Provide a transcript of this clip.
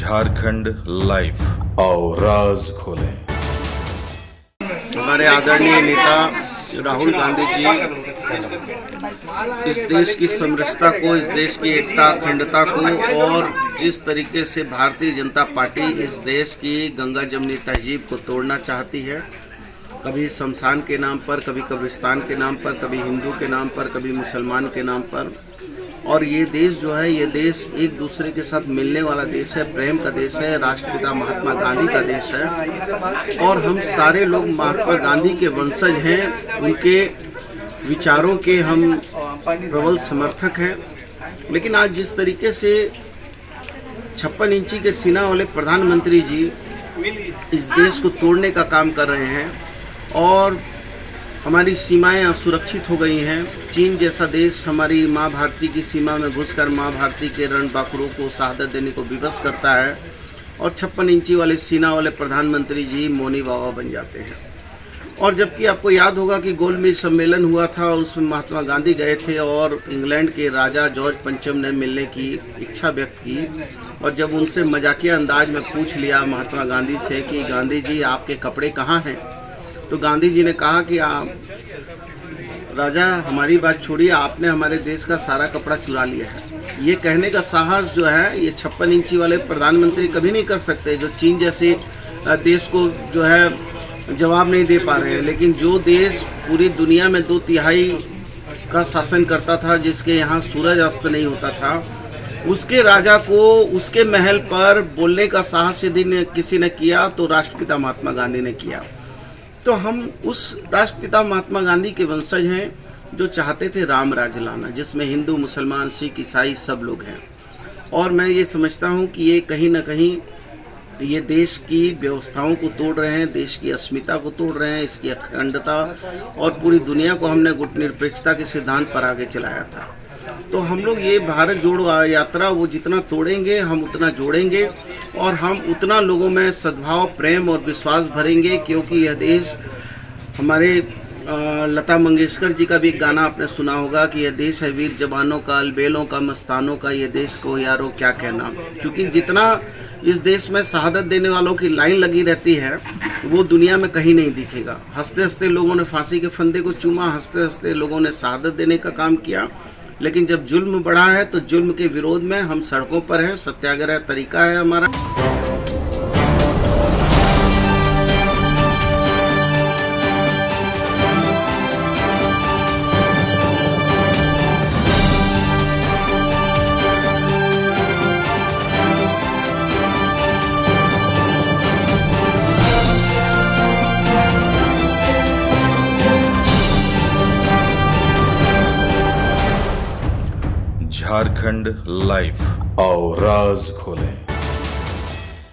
Jharkhand live आओ राज खोलें। हमारे आदरणीय नेता राहुल गांधी जी इस देश की समरसता को, इस देश की एकता अखंडता को और जिस तरीके से भारतीय जनता पार्टी इस देश की गंगा जमनी तहजीब को तोड़ना चाहती है, कभी शमशान के नाम पर, कभी कब्रिस्तान के नाम पर, कभी हिंदू के नाम पर, कभी मुसलमान के नाम पर। और ये देश जो है, ये देश एक दूसरे के साथ मिलने वाला देश है, प्रेम का देश है, राष्ट्रपिता महात्मा गांधी का देश है और हम सारे लोग महात्मा गांधी के वंशज हैं, उनके विचारों के हम प्रबल समर्थक हैं। लेकिन आज जिस तरीके से 56 इंची के सीना वाले प्रधानमंत्री जी इस देश को तोड़ने का काम कर रहे हैं और हमारी सीमाएं असुरक्षित हो गई हैं। चीन जैसा देश हमारी माँ भारती की सीमा में घुसकर माँ भारती के रणबांकुरों को शहादत देने को विवश करता है और 56 इंची वाले सीना वाले प्रधानमंत्री जी मौनी बाबा बन जाते हैं। और जबकि आपको याद होगा कि गोलमेज सम्मेलन हुआ था और उसमें महात्मा गांधी गए थे और इंग्लैंड के राजा जॉर्ज पंचम ने मिलने की इच्छा व्यक्त की और जब उनसे मजाकिया अंदाज में पूछ लिया महात्मा गांधी से कि गांधी जी आपके कपड़े कहाँ हैं, तो गांधी जी ने कहा कि आप राजा हमारी बात छोड़िए, आपने हमारे देश का सारा कपड़ा चुरा लिया है। ये कहने का साहस जो है ये 56 इंची वाले प्रधानमंत्री कभी नहीं कर सकते, जो चीन जैसे देश को जो है जवाब नहीं दे पा रहे हैं। लेकिन जो देश पूरी दुनिया में 2/3 का शासन करता था, जिसके यहाँ सूरज अस्त नहीं होता था, उसके राजा को उसके महल पर बोलने का साहस यदि किसी ने किया तो राष्ट्रपिता महात्मा गांधी ने किया। तो हम उस राष्ट्रपिता महात्मा गांधी के वंशज हैं जो चाहते थे राम राज्य लाना, जिसमें हिंदू, मुसलमान, सिख, ईसाई सब लोग हैं। और मैं ये समझता हूँ कि ये कहीं ना कहीं ये देश की व्यवस्थाओं को तोड़ रहे हैं, देश की अस्मिता को तोड़ रहे हैं, इसकी अखंडता और पूरी दुनिया को हमने गुटनिरपेक्षता के सिद्धांत पर आगे चलाया था। तो हम लोग ये भारत जोड़ो यात्रा वो जितना तोड़ेंगे हम उतना जोड़ेंगे और हम उतना लोगों में सद्भाव, प्रेम और विश्वास भरेंगे, क्योंकि यह देश हमारे लता मंगेशकर जी का भी एक गाना आपने सुना होगा कि यह देश है वीर जवानों का, अलबेलों का, मस्तानों का, ये देश को यारो क्या कहना। क्योंकि जितना इस देश में शहादत देने वालों की लाइन लगी रहती है वो दुनिया में कहीं नहीं दिखेगा। हंसते हंसते लोगों ने फांसी के फंदे को चूमा, हंसते हंसते लोगों ने शहादत देने का काम किया। लेकिन जब जुल्म बढ़ा है तो जुल्म के विरोध में हम सड़कों पर हैं, सत्याग्रह तरीका है हमारा। झारखंड लाइव आओ राज खोलें।